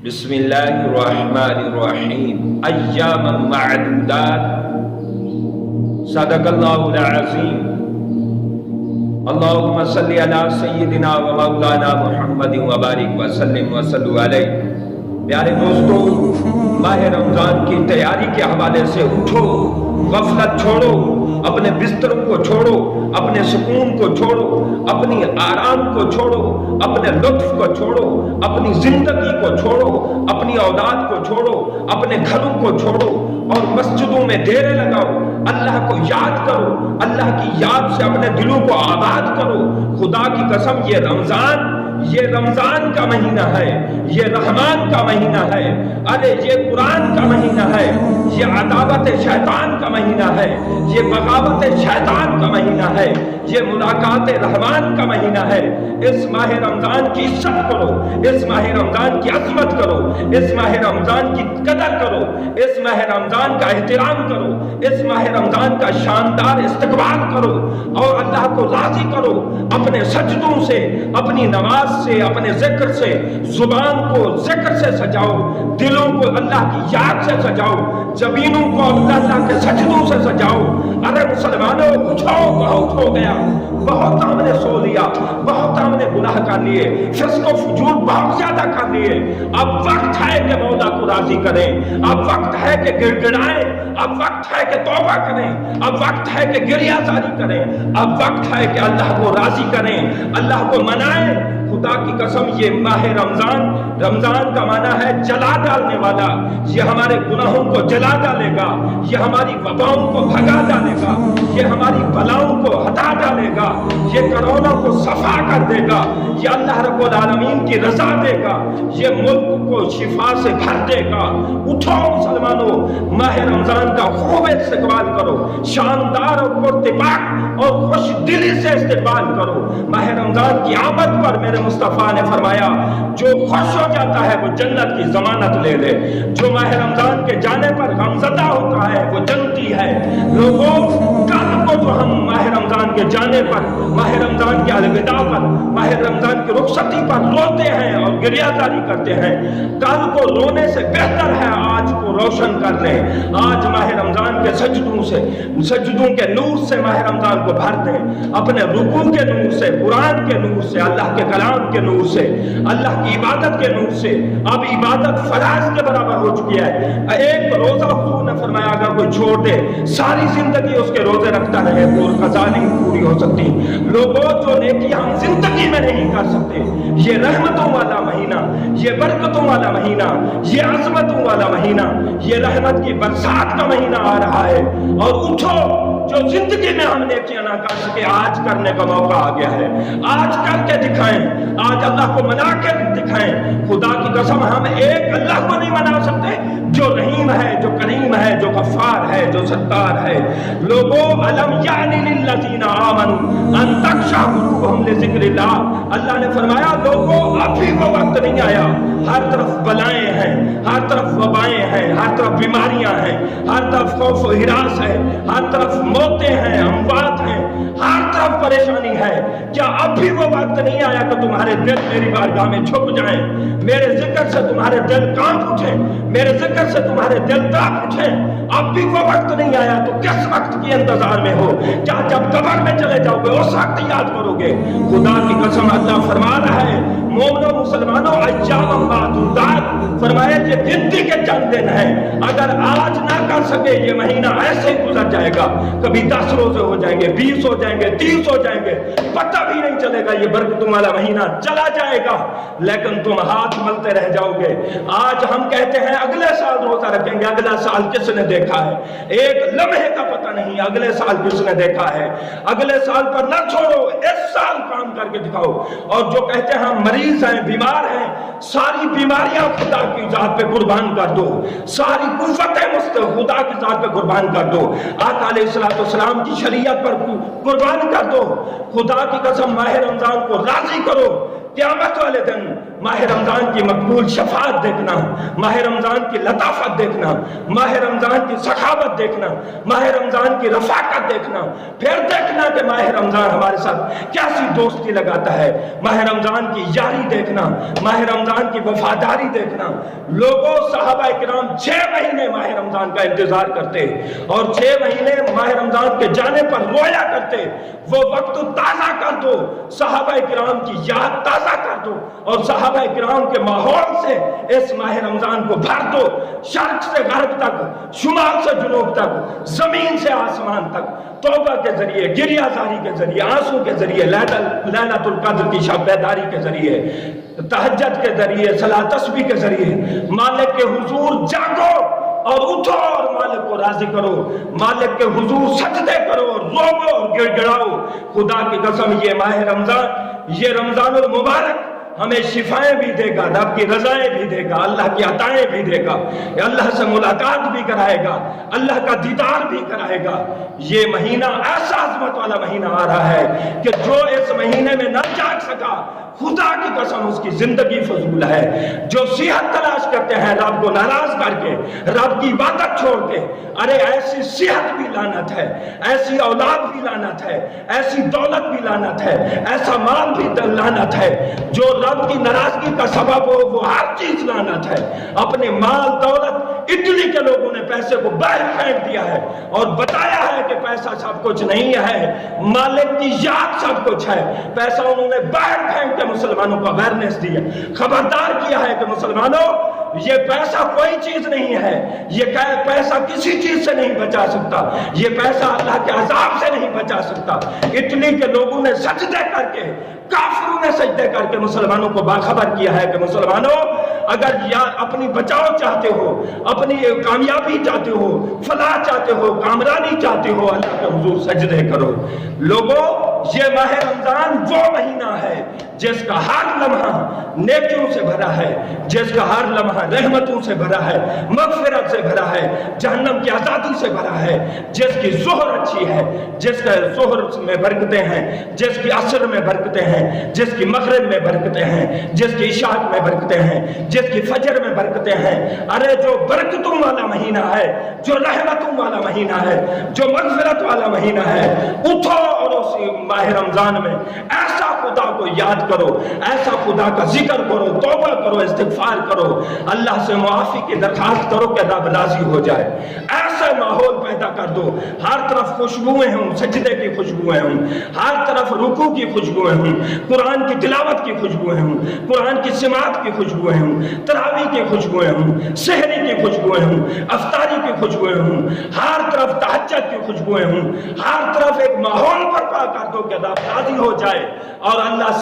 بسم اللہ الرحمن الرحیم ایاما معدودات صدق اللہ العظیم اللہم صلی علی سیدنا و مولانا محمد وبارک وسلم وصلو علیہ۔ پیارے دوستو، ماہ رمضان کی تیاری کے حوالے سے اٹھو، غفلت چھوڑو، اپنے بستروں کو چھوڑو، اپنے سکون کو چھوڑو، اپنی آرام کو چھوڑو، اپنے لطف کو چھوڑو، اپنی زندگی کو چھوڑو، اپنی اولاد کو چھوڑو، اپنے گھروں کو چھوڑو اور مسجدوں میں ڈیرے لگاؤ، اللہ کو یاد کرو، اللہ کی یاد سے اپنے دلوں کو آباد کرو۔ خدا کی قسم یہ رمضان کا مہینہ ہے، یہ رحمان کا مہینہ ہے، ارے یہ قرآن کا مہینہ ہے، یہ عداوت شیطان کا مہینہ ہے، یہ بغاوت شیطان کا مہینہ ہے، یہ ملاقات رحمان کا مہینہ ہے۔ اس ماہ رمضان کی عزت کرو، اس ماہ رمضان کی عظمت کرو، اس ماہ رمضان کی قدر کرو، اس ماہ رمضان کا احترام کرو، اس ماہ رمضان کا شاندار استقبال کرو اور اللہ کو راضی کرو اپنے سجدوں سے، اپنی نماز سے، اپنے ذکر سے، زبان کو ذکر سے سجاؤ، دلوں کو اللہ کی یاد سے سجاؤ، زمینوں کو اللہ کے سجدوں سے سجاؤ۔ ارے مسلمانوں، اٹھو، بہت ہو گیا، بہت ہم نے سو لیا، بہت ہم نے گناہ کر لیے، فسق و فجور بہت زیادہ کر لیے۔ اب وقت ہے کہ مولا کو راضی کریں، اب وقت ہے کہ گڑ گڑائیں، اب وقت ہے کہ توبہ کریں، اب وقت ہے کہ گریہ زاری کریں، اب وقت ہے کہ اللہ کو راضی کریں، اللہ کو منائیں۔ خدا کی قسم یہ ماہ رمضان کا معنی ہے جلا ڈالنے والا، یہ ہمارے گناہوں کو جلا ڈالے گا، یہ ہماری وباؤں کو بھگا ڈالے گا، یہ ہماری بلاؤں کو ہٹا ڈالے گا، یہ کرونا کو صفا کر دے گا، یہ اللہ رب العالمین کی رضا دے گا، یہ ملک کو شفا سے بھر دے گا۔ اٹھو مسلمانوں، ماہ رمضان کا خوب استقبال کرو، شاندار اور پرتپاک اور خوش دلی سے استقبال کرو۔ ماہ رمضان کی آمد پر میرے مصطفیٰ نے فرمایا جو خوش ہو جاتا ہے وہ جنت کی ضمانت لے لے، جو ماہ رمضان کے جانے پر غمزدہ ہوتا ہے وہ جنتی ہے۔ لوگوں، کل کو جو ہم ماہ رمضان کے جانے پر، ماہ رمضان کے الوداع پر، ماہ رمضان کی رخصتی پر روتے ہیں اور گریہ زاری کرتے ہیں، کل کو رونے سے بہتر ہے آج کو روشن کر لیں۔ آج ماہ رمضان کے سجدوں کے نور سے ماہ رمضان کو بھر دیں، اپنے رکوع کے نور سے، قرآن کے نور سے، اللہ کے کلام کے نور سے، اللہ کی عبادت کے نور سے۔ اب عبادت فرائض کے برابر ہو چکی ہے۔ ایک روزہ حضور نے فرمایا اگر کوئی چھوڑ دے ساری زندگی اس کے روزے رکھتا رہے وہ قضا نہیں پوری ہو سکتی۔ لوگوں، جو نیکی ہم زندگی میں نہیں کر سکتے، یہ رحمتوں والا مہینہ، یہ برکتوں والا مہینہ، یہ عظمتوں والا مہینہ، یہ رحمت کی برسات کا مہینہ آ رہا ہے۔ اور اٹھو، جو زندگی میں ہم نیکیاں نہ کر سکے آج کرنے کا موقع آ گیا ہے۔ آج کر کے دکھائیں، آج اللہ کو منا کے دکھائیں۔ خدا کی قسم ہم ایک اللہ کو نہیں منا سکتے جو رحیم ہے، جو کریم ہے، جو غفار ہے، جو ستار ہے۔ لوگوں، الم یعنی للذین آمنوا ان تخشع قلوبہم لذکر اللہ، اللہ نے فرمایا لوگوں ابھی وہ وقت نہیں آیا، ہر طرف بلائیں ہیں، ہر طرف وبائیں ہیں، ہر طرف بیماریاں ہیں، ہر طرف خوف و ہراس ہے، ہر طرف موتیں ہیں، اموات ہیں، ہر طرف پریشانی ہے۔ کیا اب بھی وہ وقت نہیں آیا کہ تمہارے دل میری بارگاہ میں جھک جائیں، میرے ذکر سے تمہارے دل کانپ اٹھیں، میرے ذکر سے تمہارے دل تڑپ اٹھیں؟ اب بھی وہ وقت نہیں آیا تو کس وقت کی انتظار میں ہو؟ کیا جب قبر میں چلے جاؤ گے اس وقت یاد کرو گے؟ خدا کی قسم اللہ فرما رہا ہے مومنوں مسلمانوں ایام معدودات، فرمایا یہ گنتی کے چند دن ہیں، اگر آج نہ کر سکے یہ مہینہ ایسے ہی گزر جائے گا، کبھی 10 روزے ہو جائیں گے، 20 ہو جائیں گے، 30 ہو جائیں گے، پتہ بھی نہیں چلے گا، یہ برکتوں والا مہینہ چلا جائے گا لیکن تم ہاتھ ملتے رہ جاؤ گے۔ آج ہم کہتے ہیں اگلے سال روزہ رکھیں گے، اگلا سال کس نے دیکھا ہے؟ ایک لمحے کا پتہ نہیں اگلے سال کس نے دیکھا ہے۔ اگلے سال پر نہ چھوڑو، اس سال کام کر کے دکھاؤ۔ اور جو کہتے ہیں ہم مریض ہیں، بیمار ہیں، ساری بیماریاں خدا کی ذات پہ قربان کر دو، ساری قوتیں خدا کی ذات پہ قربان کر دو، آقا علیہ السلام کی شریعت پر قربان کر دو۔ خدا کی قسم ماہ رمضان کو راضی کرو، قیامت والے دن ماہ رمضان کی مقبول شفاعت دیکھنا، ماہ رمضان کی لطافت دیکھنا، ماہ رمضان کی سخاوت دیکھنا، ماہ رمضان کی رفاقت دیکھنا، پھر دیکھنا کہ ماہ رمضان ہمارے ساتھ کیسی دوستی لگاتا ہے، ماہ رمضان کی یاری دیکھنا، ماہ رمضان کی وفاداری دیکھنا۔ لوگوں صحابہ کرام 6 مہینے ماہ رمضان کا انتظار کرتے اور 6 مہینے ماہ رمضان کے جانے پر رویا کرتے۔ وہ وقت تازہ کر دو، صحابہ کرام کی یاد تازہ کر دو اور صحابہ کرام کے ماحول سے اس ماہ رمضان کو بھر دو، شرق سے غرب تک، شمال سے جنوب تک، زمین سے آسمان تک، توبہ کے ذریعے، گریہ زاری کے ذریعے، آنسو کے ذریعے، لیلۃ القدر کی شب بیداری کے ذریعے، تہجد کے ذریعے، صلاۃ تسبیح کے ذریعے مالک کے حضور جاگو اور اٹھو اور مالک کو راضی کرو، مالک کے حضور سجدے کرو اور روو اور گڑ گڑاؤ۔ خدا کی قسم یہ ماہ رمضان، یہ رمضان المبارک ہمیں شفائیں بھی دے گا، رب کی رضائیں بھی دے گا، اللہ کی عطائیں بھی دے گا، اللہ سے ملاقات بھی کرائے گا، اللہ کا دیدار بھی کرائے گا۔ یہ مہینہ ایسا عظمت والا مہینہ آ رہا ہے کہ جو اس مہینے میں نہ جاگ سکا، خدا کی قسم اس کی زندگی فضول ہے۔ جو صحت تلاش کرتے ہیں رب کو ناراض کر کے، رب کی عبادت چھوڑ کے، ارے ایسی صحت بھی لعنت ہے، ایسی اولاد بھی لعنت ہے، ایسی دولت بھی لعنت ہے، ایسا مال بھی لعنت ہے۔ جو رب کی ناراضگی کا سبب ہو وہ ہر چیز لعنت ہے۔ اپنے مال دولت، اٹلی کے لوگوں نے پیسے کو باہر پھینک دیا ہے اور بتایا ہے کہ پیسہ سب کچھ نہیں ہے، مالک کی یاد سب کچھ ہے۔ پیسہ انہوں نے باہر پھینک کے مسلمانوں کو اویئرنس دی ہے، خبردار کیا ہے کہ مسلمانوں یہ پیسہ کوئی چیز نہیں ہے، یہ پیسہ کسی چیز سے نہیں بچا سکتا، یہ پیسہ اللہ کے عذاب سے نہیں بچا سکتا۔ اٹلی کے لوگوں نے سجدے کر کے، کافروں نے سجدے کر کے مسلمانوں کو باخبر کیا ہے کہ مسلمانوں اگر یا اپنی بچاؤ چاہتے ہو، اپنی کامیابی چاہتے ہو، فلاح چاہتے ہو، کامرانی چاہتے ہو، اللہ کے حضور سجدے کرو۔ لوگوں یہ ماہ رمضان وہ مہینہ ہے جس کا ہر لمحہ نیکیوں سے بھرا ہے، جس کا ہر لمحہ رحمتوں سے بھرا ہے، مغفرت سے بھرا ہے، جہنم کی آزادی سے بھرا ہے، جس کی ظہر اچھی ہے، جس کا ظہر میں برکتیں ہیں، جس کی عصر میں برکتیں ہیں، جس کی مغرب میں برکتیں ہیں، جس کی عشاء میں برکتیں ہیں، جس کی فجر میں برکتیں ہیں۔ ارے جو برکتوں والا مہینہ ہے، جو رحمتوں والا مہینہ ہے، جو مغفرت والا مہینہ ہے، اٹھو اور اسی ماہ رمضان میں ایسا خدا کو یاد کرو، ایسا خدا کا ذکر کرو، توبہ کرو، استغفار کرو، اللہ سے معافی کی درخواست کرو کہ رب راضی ہو جائے۔ ایسا ماحول پیدا کر دو، ہر طرف خوشبوئیں ہوں، سجدے کی خوشبوئیں ہوں، ہر طرف رکوع کی خوشبوئیں ہوں، قرآن کی تلاوت کی خوشبوئیں ہوں، قرآن کی سماعت کی خوشبوئیں ہوں، تراویح کی خوشبوئیں ہوں، سحری کی خوشبوئیں ہوں، افطاری کی خوشبوئیں ہوں، ہر طرف تہجد کی خوشبوئیں ہوں، ہر طرف ایک ماحول برپا کر دو کہ رب راضی ہو جائے اور اللہ